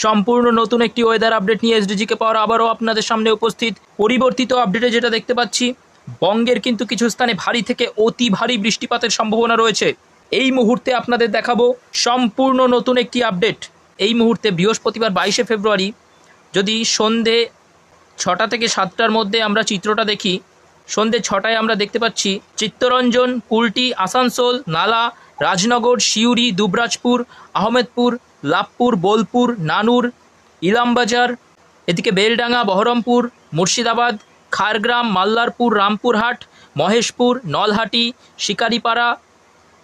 সম্পূর্ণ নতুন একটি ওয়েদার আপডেট নিয়ে এসডিজিকে পাওয়ার আবারও আপনাদের সামনে উপস্থিত। পরিবর্তিত আপডেটে যেটা দেখতে পাচ্ছি, বঙ্গের কিন্তু কিছু স্থানে ভারী থেকে অতি ভারী বৃষ্টিপাতের সম্ভাবনা রয়েছে। এই মুহূর্তে আপনাদের দেখাবো সম্পূর্ণ নতুন একটি আপডেট। এই মুহূর্তে বৃহস্পতিবার 22শে ফেব্রুয়ারি যদি সন্ধে 6টা থেকে 7টার মধ্যে আমরা চিত্রটা দেখি, সন্ধে 6টায় আমরা দেখতে পাচ্ছি চিত্তরঞ্জন, কুলটি, আসানসোল, নালা, রাজনগর, সিউড়ি, দুবরাজপুর, আহমেদপুর, লাভপুর, বোলপুর, নানুর, ইলামবাজার, এদিকে বেলডাঙ্গা, বহরমপুর, মুর্শিদাবাদ, খারগ্রাম, মাল্লারপুর, রামপুরহাট, মহেশপুর, নলহাটি, শিকারিপাড়া,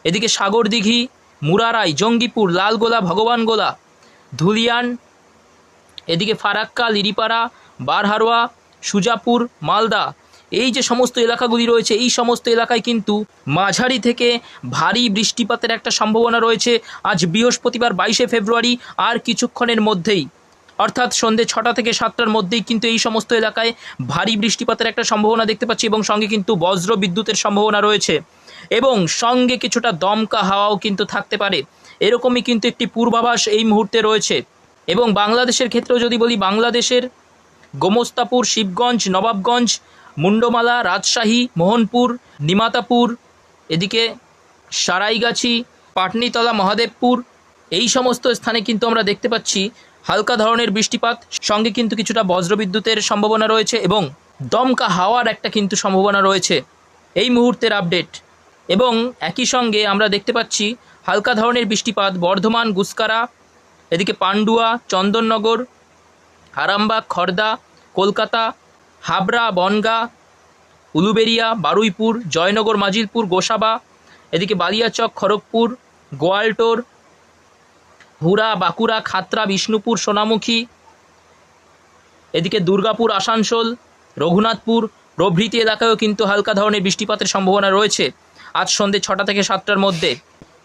এদিকে সাগরদিঘি, মুরারাই, জঙ্গিপুর, লালগোলা, ভগবানগোলা, ধুলিয়ান, এদিকে ফারাক্কা, লিরিপাড়া, বারহারোয়া, সুজাপুর, মালদা, এই যে সমস্ত এলাকাগুলি রয়েছে, এই সমস্ত এলাকায় কিন্তু মাঝারি থেকে ভারী বৃষ্টিপাতের একটা সম্ভাবনা রয়েছে আজ বৃহস্পতিবার 22শে ফেব্রুয়ারি। আর কিছুক্ষণের মধ্যেই, অর্থাৎ সন্ধ্যে 6টা থেকে 7টার মধ্যেই কিন্তু এই সমস্ত এলাকায় ভারী বৃষ্টিপাতের একটা সম্ভাবনা দেখতে পাচ্ছি এবং সঙ্গে কিন্তু বজ্র বিদ্যুতের সম্ভাবনা রয়েছে এবং সঙ্গে কিছুটা দমকা হাওয়াও কিন্তু থাকতে পারে। এরকমই কিন্তু একটি পূর্বাভাস এই মুহূর্তে রয়েছে। এবং বাংলাদেশের ক্ষেত্রেও যদি বলি, বাংলাদেশের গোমস্তাপুর, শিবগঞ্জ, নবাবগঞ্জ, মুন্ডমালা, রাজশাহী, মোহনপুর, নিমাতাপুর, এদিকে সারাইগাছি, পাটনিতলা, মহাদেবপুর, এই সমস্ত স্থানে কিন্তু আমরা দেখতে পাচ্ছি হালকা ধরনের বৃষ্টিপাত, সঙ্গে কিন্তু কিছুটা বজ্রবিদ্যুতের সম্ভাবনা রয়েছে এবং দমকা হাওয়ার একটা কিন্তু সম্ভাবনা রয়েছে এই মুহূর্তের আপডেট। এবং একই সঙ্গে আমরা দেখতে পাচ্ছি হালকা ধরনের বৃষ্টিপাত বর্ধমান, গুসকারা, এদিকে পান্ডুয়া, চন্দননগর, আরামবাগ, খড়দা, কলকাতা, হাবড়া, বনগাঁ, উলুবেড়িয়া, বারুইপুর, জয়নগর, মাজিলপুর, গোসাবা, এদিকে বালিয়াচক, খড়গপুর, গোয়ালটোর, হুরা, বাঁকুড়া, খাতড়া, বিষ্ণুপুর, সোনামুখী, এদিকে দুর্গাপুর, আসানসোল, রঘুনাথপুর প্রভৃতি এলাকায়ও কিন্তু হালকা ধরনের বৃষ্টিপাতের সম্ভাবনা রয়েছে আজ সন্ধ্যে 6টা থেকে 7টার মধ্যে।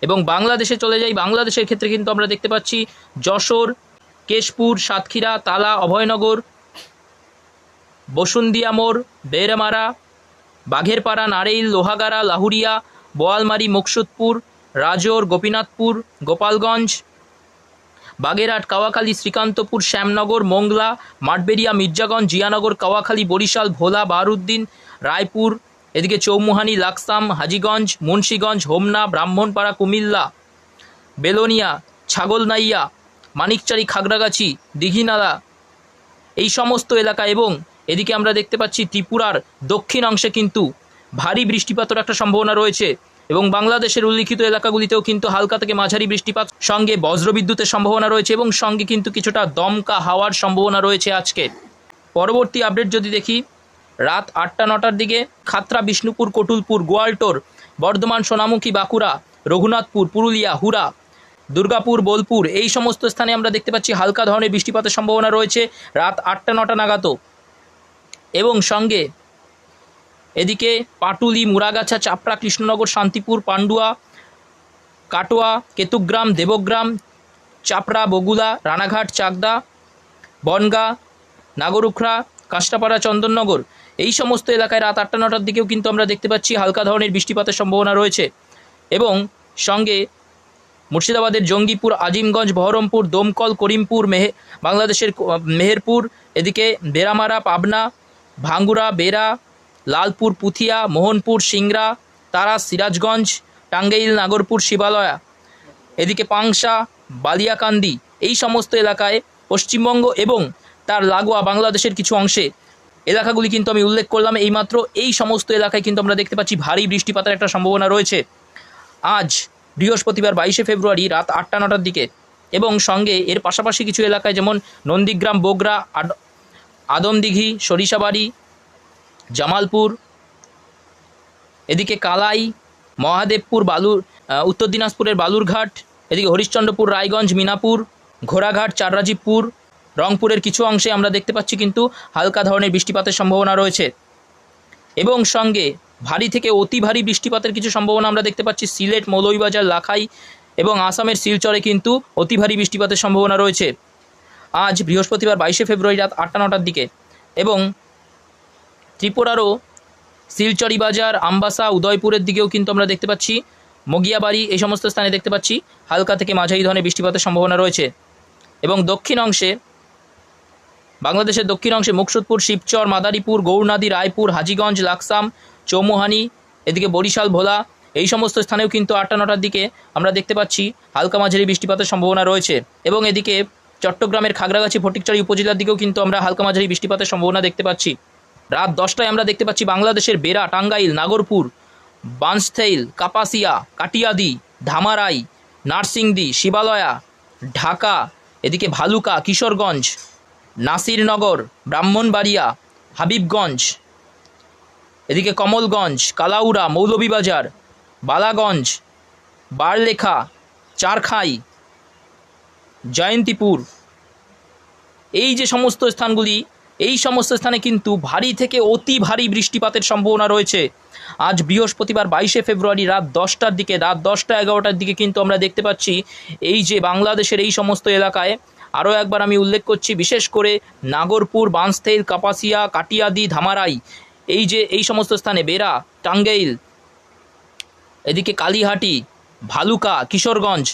এবং বাংলাদেশে চলে যাই, বাংলাদেশের ক্ষেত্রে কিন্তু আমরা দেখতে পাচ্ছি যশোর, কেশপুর, সাতক্ষীরা, তালা, অভয়নগর, বসুন্দিয়া মোড়, বেরমারা, বাঘেরপাড়া, নারেইল, লোহাগাড়া, লাহুরিয়া, বোয়ালমারি, মুকসুদপুর, রাজোর, গোপীনাথপুর, গোপালগঞ্জ, বাগেরহাট, কাওয়াখালী, শ্রীকান্তপুর, শ্যামনগর, মোংলা, মাঠবেড়িয়া, মির্জাগঞ্জ, জিয়ানগর, কাওয়াখালী, বরিশাল, ভোলা, বাহারুদ্দিন, রায়পুর, এদিকে চৌমুহানি, লাকসাম, হাজীগঞ্জ, মুন্সীগঞ্জ, হোমনা, ব্রাহ্মণপাড়া, কুমিল্লা, বেলোনিয়া, ছাগলনাইয়া, মানিকচারি, খাগড়াগাছি, দীঘিনালা, এই সমস্ত এলাকা। এবং এদিকে আমরা দেখতে পাচ্ছি ত্রিপুরার দক্ষিণ অংশে কিন্তু ভারী বৃষ্টিপাতের একটা সম্ভাবনা রয়েছে এবং বাংলাদেশের উল্লিখিত এলাকাগুলিতেও কিন্তু হালকা থেকে মাঝারি বৃষ্টিপাত, সঙ্গে বজ্রবিদ্যুতের সম্ভাবনা রয়েছে এবং সঙ্গে কিন্তু কিছুটা দমকা হাওয়ার সম্ভাবনা রয়েছে আজকে। পরবর্তী আপডেট যদি দেখি, রাত 8টা-9টার দিকে খাতড়া, বিষ্ণুপুর, কটুলপুর, গোয়ালটোর, বর্ধমান, সোনামুখী, বাঁকুড়া, রঘুনাথপুর, পুরুলিয়া, হুরা, দুর্গাপুর, বোলপুর, এই সমস্ত স্থানে আমরা দেখতে পাচ্ছি হালকা ধরনের বৃষ্টিপাতের সম্ভাবনা রয়েছে রাত 8টা-9টা নাগাদও। এবং সঙ্গে এদিকে পাটুলি, মুরাগাছা, চাপড়া, কৃষ্ণনগর, শান্তিপুর, পান্ডুয়া, কাটোয়া, কেতুগ্রাম, দেবগ্রাম, চাপড়া, বগুলা, রানাঘাট, চাকদা, বনগাঁ, নাগরুখড়া, কাষ্টাপাড়া, চন্দননগর, এই সমস্ত এলাকায় রাত 8টা-9টার দিকেও কিন্তু আমরা দেখতে পাচ্ছি হালকা ধরনের বৃষ্টিপাতের সম্ভাবনা রয়েছে। এবং সঙ্গে মুর্শিদাবাদের জঙ্গিপুর, আজিমগঞ্জ, বহরমপুর, দমকল, করিমপুর, বাংলাদেশের মেহেরপুর, এদিকে বেরামারা, পাবনা, ভাঙ্গুড়া, বেরা, লালপুর, পুথিয়া, মোহনপুর, সিংড়া, তারা, সিরাজগঞ্জ, টাঙ্গাইল, নাগরপুর, শিবালয়া, এদিকে পাংশা, বালিয়াকান্দি, এই সমস্ত এলাকায় পশ্চিমবঙ্গ এবং তার লাগোয়া বাংলাদেশের কিছু অংশে এলাকাগুলি কিন্তু আমি উল্লেখ করলাম এইমাত্র, এই সমস্ত এলাকায় কিন্তু আমরা দেখতে পাচ্ছি ভারী বৃষ্টিপাতের একটা সম্ভাবনা রয়েছে আজ বৃহস্পতিবার 22শে ফেব্রুয়ারি রাত 8টা-9টার দিকে। এবং সঙ্গে এর পাশাপাশি কিছু এলাকায় যেমন নন্দীগ্রাম, বগুড়া, আদমদিঘি, সরিষাবাড়ি, জামালপুর, এদিকে কালাই, মহাদেবপুর, উত্তর দিনাজপুরের বালুরঘাট, এদিকে হরিশ্চন্দ্রপুর, রায়গঞ্জ, মিনাপুর, ঘোড়াঘাট, চাররাজীবপুর, রংপুরের কিছু অংশে আমরা দেখতে পাচ্ছি কিন্তু হালকা ধরনের বৃষ্টিপাতের সম্ভাবনা রয়েছে। এবং সঙ্গে ভারী থেকে অতি ভারী বৃষ্টিপাতের কিছু সম্ভাবনা আমরা দেখতে পাচ্ছি সিলেট, মৌলভীবাজার, লাখাই এবং আসামের শিলচরে কিন্তু অতি ভারী বৃষ্টিপাতের সম্ভাবনা রয়েছে আজ বৃহস্পতিবার 22শে ফেব্রুয়ারি রাত 8টা-9টার দিকে। এবং ত্রিপুরারও শিলচরি বাজার, আমবাসা, উদয়পুরের দিকেও কিন্তু আমরা দেখতে পাচ্ছি, মগিয়াবাড়ি, এই সমস্ত স্থানে দেখতে পাচ্ছি হালকা থেকে মাঝারি ধরনের বৃষ্টিপাতের সম্ভাবনা রয়েছে। এবং দক্ষিণ অংশে বাংলাদেশের দক্ষিণ অংশে মুকসুদপুর, শিবচর, মাদারীপুর, গৌরনদী, রায়পুর, হাজীগঞ্জ, লাকসাম, চৌমুহানি, এদিকে বরিশাল, ভোলা, এই সমস্ত স্থানেও কিন্তু 8টা-9টার দিকে আমরা দেখতে পাচ্ছি হালকা মাঝারি বৃষ্টিপাতের সম্ভাবনা রয়েছে। এবং এদিকে চট্টগ্রামের খাগড়াগাছি, ফটিকছড়ি উপজেলার দিকেও কিন্তু আমরা হালকা মাঝারি বৃষ্টিপাতের সম্ভাবনা দেখতে পাচ্ছি। রাত 10টায় আমরা দেখতে পাচ্ছি বাংলাদেশের বেরা, টাঙ্গাইল, নাগরপুর, বানস্থেইল, কাপাসিয়া, কাটিয়াদি, ধামারাই, নারসিংদী, শিবালয়া, ঢাকা, এদিকে ভালুকা, কিশোরগঞ্জ, নাসিরনগর, ব্রাহ্মণবাড়িয়া, হাবিবগঞ্জ, এদিকে কমলগঞ্জ, কালাউড়া, মৌলভীবাজার, বালাগঞ্জ, বারলেখা, চারখাই, জয়ন্তীপুর, এই যে সমস্ত স্থানগুলি, এই সমস্ত স্থানে কিন্তু ভারী থেকে অতি ভারী বৃষ্টিপাতের সম্ভাবনা রয়েছে। আজ বৃহস্পতিবার 22শে ফেব্রুয়ারি রাত 10টার দিকে, রাত 10টা-11টার দিকে কিন্তু আমরা দেখতে পাচ্ছি এই যে বাংলাদেশের এই সমস্ত এলাকায়, আরও একবার আমি উল্লেখ করছি, বিশেষ করে নাগরপুর, বানস্থেইল, কাপাসিয়া, কাটিয়াদি, ধামারাই, এই যে এই সমস্ত স্থানে, বেরা, টাঙ্গাইল, এদিকে কালীহাটি, ভালুকা, কিশোরগঞ্জ,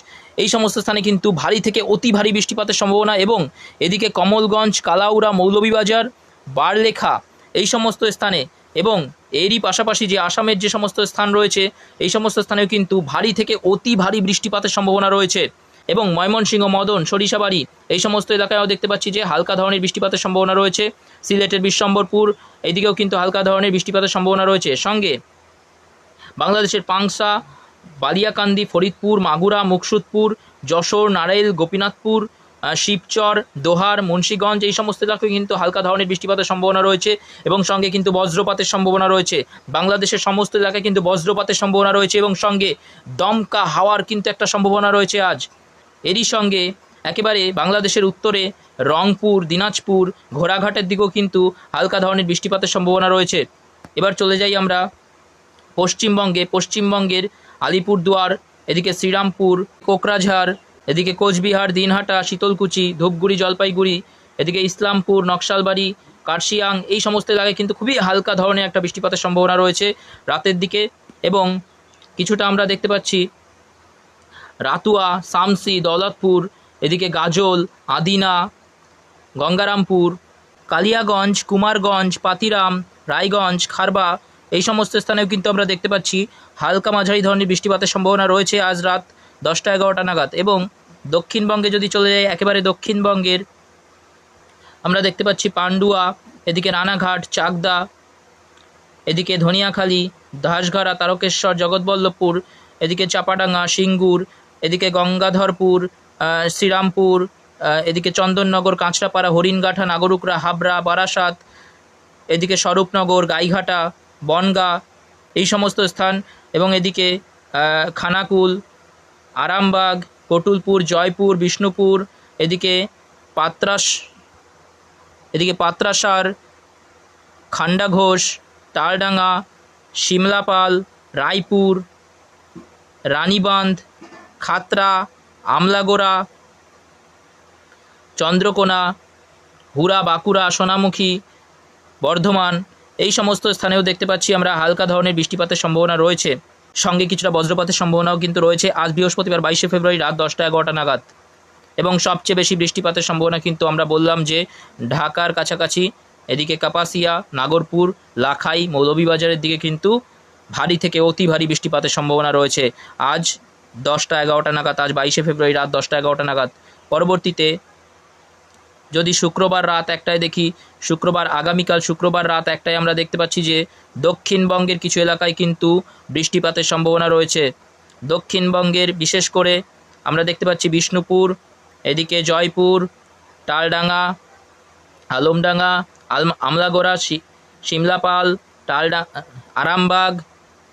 এই সমস্ত স্থানে কিন্তু ভারী থেকে অতি ভারী বৃষ্টিপাতের সম্ভাবনা। এবং এদিকে কমলগঞ্জ, কালাউড়া, মৌলভীবাজার, বারলেখা, এই সমস্ত স্থানে, এবং এরই পাশাপাশি যে আসামের যে সমস্ত স্থান রয়েছে, এই সমস্ত স্থানেও কিন্তু ভারী থেকে অতি ভারী বৃষ্টিপাতের সম্ভাবনা রয়েছে। এবং ময়মনসিংহ, মদন, সরিষাবাড়ি, এই সমস্ত এলাকায়ও দেখতে পাচ্ছি যে হালকা ধরনের বৃষ্টিপাতের সম্ভাবনা রয়েছে। সিলেটের বিশ্বম্বরপুর, এইদিকেও কিন্তু হালকা ধরনের বৃষ্টিপাতের সম্ভাবনা রয়েছে। সঙ্গে বাংলাদেশের পাংশা, বালিয়াকান্দি, ফরিদপুর, মাগুরা, মুকসুদপুর, যশোর, নারাইল, গোপীনাথপুর, শিবচর, দোহার, মুন্সীগঞ্জ, এই সমস্ত এলাকায় কিন্তু হালকা ধরনের বৃষ্টিপাতের সম্ভাবনা রয়েছে। এবং সঙ্গে কিন্তু বজ্রপাতের সম্ভাবনা রয়েছে। বাংলাদেশের সমস্ত এলাকায় কিন্তু বজ্রপাতের সম্ভাবনা রয়েছে এবং সঙ্গে দমকা হাওয়ার কিন্তু একটা সম্ভাবনা রয়েছে আজ। এরই সঙ্গে একেবারে বাংলাদেশের উত্তরে রংপুর, দিনাজপুর, ঘোড়াঘাটের দিকেও কিন্তু হালকা ধরনের বৃষ্টিপাতের সম্ভাবনা রয়েছে। এবার চলে যাই আমরা পশ্চিমবঙ্গে। পশ্চিমবঙ্গের আলিপুরদুয়ার, এদিকে শ্রীরামপুর, কোকরাঝাড়, এদিকে কোচবিহার, দিনহাটা, শীতলকুচি, ধূপগুড়ি, জলপাইগুড়ি, এদিকে ইসলামপুর, নকশালবাড়ি, কার্শিয়াং, এই সমস্ত এলাকায় কিন্তু খুবই হালকা ধরনের একটা বৃষ্টিপাতের সম্ভাবনা রয়েছে রাতের দিকে। এবং কিছুটা আমরা দেখতে পাচ্ছি রাতুয়া, শামসি, দৌলতপুর, এদিকে গাজল, আদিনা, গঙ্গারামপুর, কালিয়াগঞ্জ, কুমারগঞ্জ, পাতিরাম, রায়গঞ্জ, খারবা, এই সমস্ত স্থানেও কিন্তু আমরা দেখতে পাচ্ছি হালকা মাঝারি ধরনের বৃষ্টিপাতের সম্ভাবনা রয়েছে আজ রাত 10টা-11টা নাগাদ। এবং দক্ষিণবঙ্গে যদি চলে যাই, একেবারে দক্ষিণবঙ্গের আমরা দেখতে পাচ্ছি পান্ডুয়া, এদিকে রানাঘাট, চাকদা, এদিকে ধনিয়াখালী, দাসগাড়া, তারকেশ্বর, জগৎবল্লভপুর, এদিকে চাপাডাঙ্গা, সিঙ্গুর, এদিকে গঙ্গাধরপুর, শ্রীরামপুর, এদিকে চন্দননগর, কাঁচরাপাড়া, হরিণগাঠা, নাগরুকরা, হাবড়া, বারাসাত, এদিকে স্বরূপনগর, গাইঘাটা, বনগাঁ, এই সমস্ত স্থান। এবং এদিকে খানাকুল, আরামবাগ, কটুলপুর, জয়পুর, বিষ্ণুপুর, এদিকে পাত্রাসার, খান্ডাঘোষ, তালডাঙ্গা, শিমলাপাল, রায়পুর, রানীবাঁধ, খাতড়া, আমলাগোড়া, চন্দ্রকোনা, হুরা, বাঁকুড়া, সোনামুখী, বর্ধমান, এই সমস্ত স্থানেও দেখতে পাচ্ছি আমরা হালকা ধরনের বৃষ্টিপাতের সম্ভাবনা রয়েছে। সঙ্গে কিছুটা বজ্রপাতের সম্ভাবনাও কিন্তু রয়েছে আজ বৃহস্পতিবার 22শে ফেব্রুয়ারি রাত 10টা-11টা নাগাদ। এবং সবচেয়ে বেশি বৃষ্টিপাতের সম্ভাবনা কিন্তু আমরা বললাম যে ঢাকার কাছাকাছি, এদিকে কাপাসিয়া, নাগরপুর, লাখাই, মৌলভীবাজারের দিকে কিন্তু ভারী থেকে অতি ভারী বৃষ্টিপাতের সম্ভাবনা রয়েছে আজ 10টা-11টা নাগাদ, আজ 22শে ফেব্রুয়ারি রাত 10টা-11টা নাগাদ। পরবর্তীতে যদি শুক্রবার রাত 1টায় দেখি, আগামীকাল শুক্রবার রাত 1টায় আমরা দেখতে পাচ্ছি যে দক্ষিণবঙ্গের কিছু এলাকায় কিন্তু বৃষ্টিপাতের সম্ভাবনা রয়েছে। দক্ষিণবঙ্গের বিশেষ করে আমরা দেখতে পাচ্ছি বিষ্ণুপুর, এদিকে জয়পুর, তালডাঙ্গা, আলমডাঙ্গা, আমলাগোড়া, শিমলাপাল, আরামবাগ,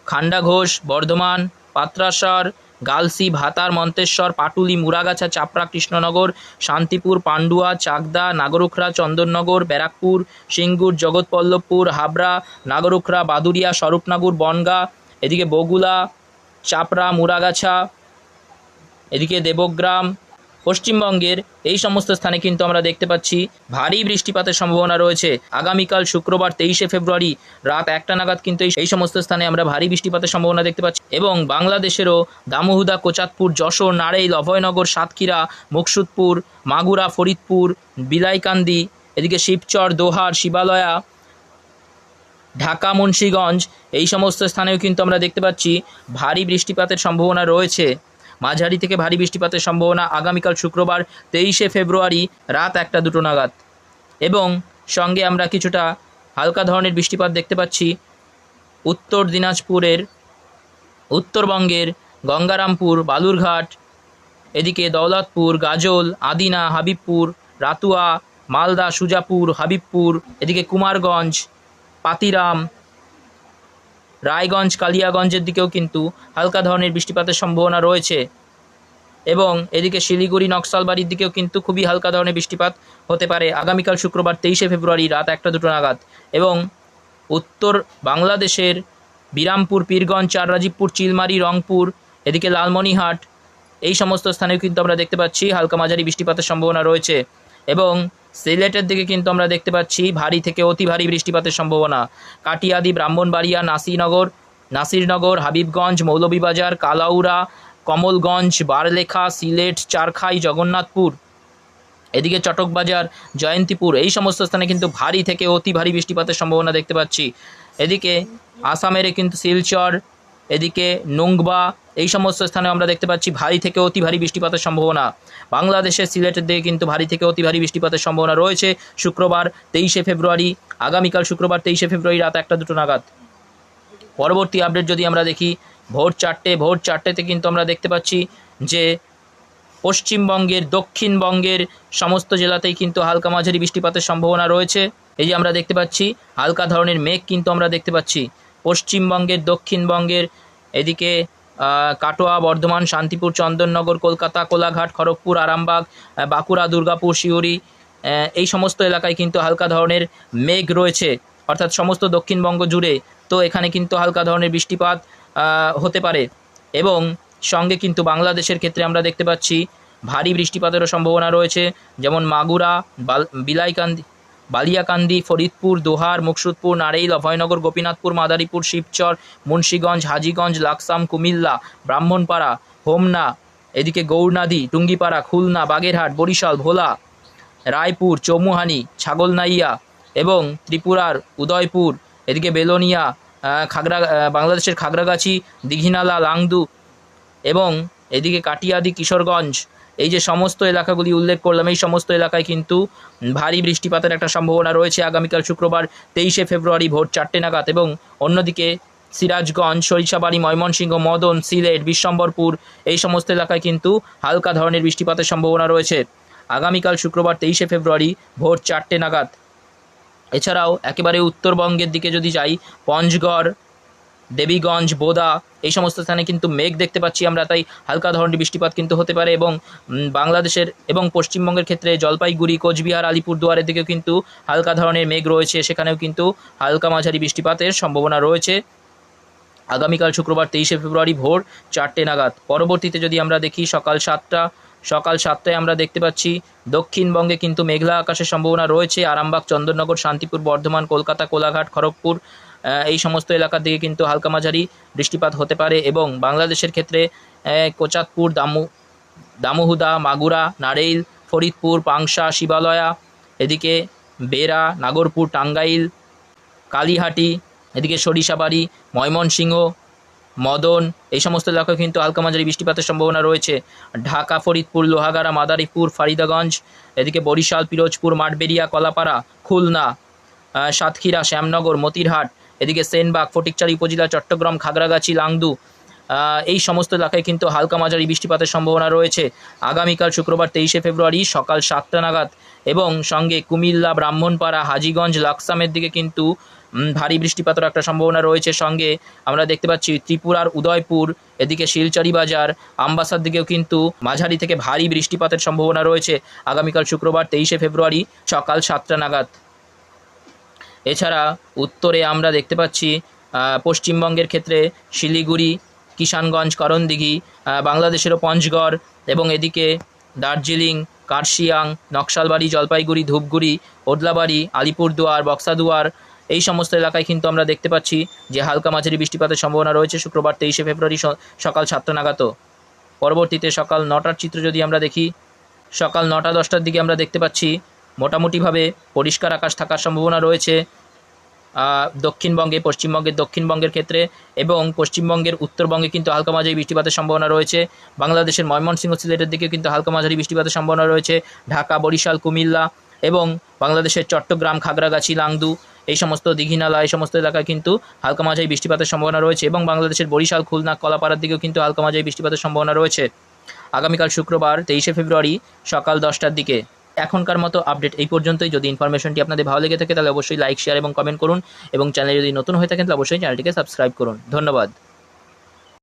খান্ডাঘোষ, বর্ধমান, পাত্রাসর, গালসি, ভাতার, মন্তেশ্বর, পাটুলি, মুরাগাছা, চাপড়া, কৃষ্ণনগর, শান্তিপুর, পান্ডুয়া, চাকদা, নাগরুখরা, চন্দননগর, ব্যারাকপুর, সিঙ্গুর, জগৎবল্লভপুর, হাবড়া, নাগরুখরা, বাদুরিয়া, স্বরূপনগর, বনগাঁ, এদিকে বগুলা, চাপড়া, মুরাগাছা, এদিকে দেবগ্রাম, পশ্চিমবঙ্গের এই সমস্ত স্থানে কিন্তু আমরা দেখতে পাচ্ছি ভারী বৃষ্টিপাতের সম্ভাবনা রয়েছে। আগামীকাল শুক্রবার 23শে ফেব্রুয়ারি রাত 1টা নাগাদ কিন্তু এই সমস্ত স্থানে আমরা ভারী বৃষ্টিপাতের সম্ভাবনা দেখতে পাচ্ছি। এবং বাংলাদেশেরও দামোহুদা, কোচাতপুর, যশোর, নারেইল, অভয়নগর, সাতক্ষীরা, মুকসুদপুর, মাগুরা, ফরিদপুর, বিলাইকান্দি, এদিকে শিবচর, দোহার, শিবালয়া, ঢাকা, মুন্সিগঞ্জ, এই সমস্ত স্থানেও কিন্তু আমরা দেখতে পাচ্ছি ভারী বৃষ্টিপাতের সম্ভাবনা রয়েছে। মাঝারি থেকে ভারী বৃষ্টিপাতের সম্ভাবনা আগামীকাল শুক্রবার 23শে ফেব্রুয়ারি রাত 1টা-2টো নাগাদ। এবং সঙ্গে আমরা কিছুটা হালকা ধরনের বৃষ্টিপাত দেখতে পাচ্ছি উত্তর দিনাজপুরের, উত্তরবঙ্গের গঙ্গারামপুর, বালুরঘাট, এদিকে দৌলতপুর, গাজল, আদিনা, হাবিবপুর, রাতুয়া, মালদা, সুজাপুর, হাবিবপুর, এদিকে কুমারগঞ্জ, পাতিরাম, রায়গঞ্জ, কালিয়াগঞ্জের দিকেও কিন্তু হালকা ধরনের বৃষ্টিপাতের সম্ভাবনা রয়েছে। এবং এদিকে শিলিগুড়ি, নকশালবাড়ির দিকেও কিন্তু খুবই হালকা ধরনের বৃষ্টিপাত হতে পারে আগামীকাল শুক্রবার 23শে ফেব্রুয়ারি রাত 1টা-2টো নাগাদ। এবং উত্তর বাংলাদেশের বিরামপুর, পীরগঞ্জ, চাররাজীবপুর, চিলমারি, রংপুর, এদিকে লালমনিরহাট, এই সমস্ত স্থানেও কিন্তু আমরা দেখতে পাচ্ছি হালকা মাঝারি বৃষ্টিপাতের সম্ভাবনা রয়েছে। এবং সিলেটের দিকে কিন্তু আমরা দেখতে পাচ্ছি ভারী থেকে অতি ভারী বৃষ্টিপাতের সম্ভাবনা। কাটিয়াদি, ব্রাহ্মণবাড়িয়া, নাসিরনগর, হাবিবগঞ্জ, মৌলভীবাজার, কালাউড়া, কমলগঞ্জ, বারলেখা, সিলেট, চারখাই, জগন্নাথপুর, এদিকে চটকবাজার, জয়ন্তীপুর, এই সমস্ত স্থানে কিন্তু ভারী থেকে অতি ভারী বৃষ্টিপাতের সম্ভাবনা দেখতে পাচ্ছি। এদিকে আসামের কিন্তু শিলচর, এদিকে নোংবা, এই সমস্ত স্থানে আমরা দেখতে পাচ্ছি ভারী থেকে অতি ভারী বৃষ্টিপাতের সম্ভাবনা। বাংলাদেশের সিলেটের দিকে কিন্তু ভারী থেকে অতি ভারী বৃষ্টিপাতের সম্ভাবনা রয়েছে শুক্রবার 23শে ফেব্রুয়ারি, আগামীকাল শুক্রবার 23শে ফেব্রুয়ারি রাত 1টা-2টো নাগাদ। পরবর্তী আপডেট যদি আমরা দেখি ভোর 4টেতে কিন্তু আমরা দেখতে পাচ্ছি যে পশ্চিমবঙ্গের, দক্ষিণবঙ্গের সমস্ত জেলাতেই কিন্তু হালকা মাঝারি বৃষ্টিপাতের সম্ভাবনা রয়েছে। এই যে আমরা দেখতে পাচ্ছি হালকা ধরনের মেঘ কিন্তু আমরা দেখতে পাচ্ছি পশ্চিমবঙ্গের, দক্ষিণবঙ্গের, এদিকে কাটোয়া, বর্ধমান, শান্তিপুর, চন্দননগর, কলকাতা, কোলাঘাট, খড়গপুর, আরামবাগ, বাঁকুড়া, দুর্গাপুর, সিউড়ি, এই সমস্ত এলাকায় কিন্তু হালকা ধরনের মেঘ রয়েছে, অর্থাৎ সমস্ত দক্ষিণবঙ্গ জুড়ে। তো এখানে কিন্তু হালকা ধরনের বৃষ্টিপাত হতে পারে। এবং সঙ্গে কিন্তু বাংলাদেশের ক্ষেত্রে আমরা দেখতে পাচ্ছি ভারী বৃষ্টিপাতেরও সম্ভাবনা রয়েছে, যেমন মাগুরা, বালিয়াকান্দি, ফরিদপুর, দোহার, মুকসুদপুর, নারেইল, অভয়নগর, গোপীনাথপুর, মাদারীপুর, শিবচর, মুন্সিগঞ্জ, হাজীগঞ্জ, লাকসাম, কুমিল্লা, ব্রাহ্মণপাড়া, হোমনা, এদিকে গৌরনাদি, টুঙ্গিপাড়া, খুলনা, বাগেরহাট, বরিশাল, ভোলা, রায়পুর, চৌমুহানি, ছাগলনাইয়া, এবং ত্রিপুরার উদয়পুর, এদিকে বেলোনিয়া, বাংলাদেশের খাগড়াগাছি, দীঘিনালা, লাংদু, এবং এদিকে কাটিয়াদি, কিশোরগঞ্জ, এই যে সমস্ত এলাকাগুলি উল্লেখ করলাম, এই সমস্ত এলাকায় কিন্তু ভারী বৃষ্টিপাতের একটা সম্ভাবনা রয়েছে আগামীকাল শুক্রবার 23শে ফেব্রুয়ারি ভোর 4টে নাগাদ। এবং অন্যদিকে সিরাজগঞ্জ, সরিষাবাড়ি, ময়মনসিংহ, মদন, সিলেট, বিশ্বম্বরপুর, এই সমস্ত এলাকায় কিন্তু হালকা ধরনের বৃষ্টিপাতের সম্ভাবনা রয়েছে আগামীকাল শুক্রবার 23শে ফেব্রুয়ারি ভোর 4টে নাগাদ। এছাড়াও একেবারে উত্তরবঙ্গের দিকে যদি যাই, পঞ্চগড়, দেবীগঞ্জ, বোদা, এই সমস্ত স্থানে কিন্তু মেঘ দেখতে পাচ্ছি আমরা, তাই হালকা ধরনের বৃষ্টিপাত কিন্তু হতে পারে। এবং বাংলাদেশের এবং পশ্চিমবঙ্গের ক্ষেত্রে জলপাইগুড়ি, কোচবিহার, আলিপুরদুয়ারের দিকেও কিন্তু হালকা ধরনের মেঘ রয়েছে, সেখানেও কিন্তু হালকা মাঝারি বৃষ্টিপাতের সম্ভাবনা রয়েছে আগামীকাল শুক্রবার 23শে ফেব্রুয়ারি ভোর 4টে নাগাদ। পরবর্তীতে যদি আমরা দেখি সকাল 7টায় আমরা দেখতে পাচ্ছি দক্ষিণবঙ্গে কিন্তু মেঘলা আকাশের সম্ভাবনা রয়েছে। আরামবাগ, চন্দননগর, শান্তিপুর, বর্ধমান, কলকাতা, কোলাঘাট, খড়গপুর, এই সমস্ত এলাকার দিকে কিন্তু হালকা মাঝারি বৃষ্টিপাত হতে পারে। এবং বাংলাদেশের ক্ষেত্রে কোচাতপুর, দামোহুদা, মাগুরা, নারেইল, ফরিদপুর, পাংশা, শিবালয়া, এদিকে বেরা, নাগরপুর, টাঙ্গাইল, কালীহাটি, এদিকে সরিষাবাড়ি, ময়মনসিংহ, মদন, এই সমস্ত এলাকায় কিন্তু হালকা মাঝারি বৃষ্টিপাতের সম্ভাবনা রয়েছে। ঢাকা, ফরিদপুর, লোহাগাড়া, মাদারীপুর, ফারিদাগঞ্জ, এদিকে বরিশাল, পিরোজপুর, মাঠবেড়িয়া, কলাপাড়া, খুলনা, সাতক্ষীরা, শ্যামনগর, মতিরহাট, এদিকে সেনবাগ, ফটিকচারি উপজেলা, চট্টগ্রাম, খাগড়াগাছি, লাংদু, এই সমস্ত এলাকায় কিন্তু হালকা মাঝারি বৃষ্টিপাতের সম্ভাবনা রয়েছে আগামীকাল শুক্রবার 23শে ফেব্রুয়ারি সকাল 7টা নাগাদ। এবং সঙ্গে কুমিল্লা, ব্রাহ্মণপাড়া, হাজীগঞ্জ, লাকসামের দিকে কিন্তু ভারী বৃষ্টিপাতের একটা সম্ভাবনা রয়েছে। সঙ্গে আমরা দেখতে পাচ্ছি ত্রিপুরার উদয়পুর, এদিকে শিলচরি বাজার, আমবাসার দিকেও কিন্তু মাঝারি থেকে ভারী বৃষ্টিপাতের সম্ভাবনা রয়েছে আগামীকাল শুক্রবার 23শে ফেব্রুয়ারি সকাল 7টা নাগাদ। এছাড়া উত্তরে আমরা দেখতে পাচ্ছি পশ্চিমবঙ্গের ক্ষেত্রে শিলিগুড়ি, কিষানগঞ্জ, করণদিঘি, বাংলাদেশেরও পঞ্চগড়, এবং এদিকে দার্জিলিং, কার্শিয়াং, নকশালবাড়ি, জলপাইগুড়ি, ধূপগুড়ি, ওদলাবাড়ি, আলিপুরদুয়ার, বক্সাদুয়ার এই সমস্ত এলাকায় কিন্তু আমরা দেখতে পাচ্ছি যে হালকা মাঝারি বৃষ্টিপাতের সম্ভাবনা রয়েছে শুক্রবার 23শে ফেব্রুয়ারি সকাল 7টা নাগাদ। পরবর্তীতে সকাল 9টার চিত্র যদি আমরা দেখি, সকাল 9টা 10টার দিকে আমরা দেখতে পাচ্ছি মোটামুটিভাবে পরিষ্কার আকাশ থাকার সম্ভাবনা রয়েছে দক্ষিণবঙ্গে, পশ্চিমবঙ্গের দক্ষিণবঙ্গের ক্ষেত্রে, এবং পশ্চিমবঙ্গের উত্তরবঙ্গে কিন্তু হালকা মাঝারি বৃষ্টিপাতের সম্ভাবনা রয়েছে। বাংলাদেশের ময়মনসিংহ, সিলেটের দিকে কিন্তু হালকা মাঝারি বৃষ্টিপাতের সম্ভাবনা রয়েছে। ঢাকা, বরিশাল, কুমিল্লা এবং বাংলাদেশের চট্টগ্রাম, খাগড়াগাছি, লাংদু এই সমস্ত দীঘিনালা এই সমস্ত এলাকায় কিন্তু হালকা মাঝারি বৃষ্টিপাতের সম্ভাবনা রয়েছে, এবং বাংলাদেশের বরিশাল, খুলনা, কলাপাড়ার দিকেও কিন্তু হালকা মাঝারি বৃষ্টিপাতের সম্ভাবনা রয়েছে আগামীকাল শুক্রবার 23শে ফেব্রুয়ারি সকাল 10টার দিকে। এখনকার মতো আপডেট এই পর্যন্তই। যদি ইনফরমেশনটি আপনাদের ভালো লেগে থাকে তাহলে অবশ্যই লাইক, শেয়ার এবং কমেন্ট করুন, এবং চ্যানেলে যদি নতুন হয়ে থাকেন তাহলে অবশ্যই চ্যানেলটিকে সাবস্ক্রাইব করুন। ধন্যবাদ।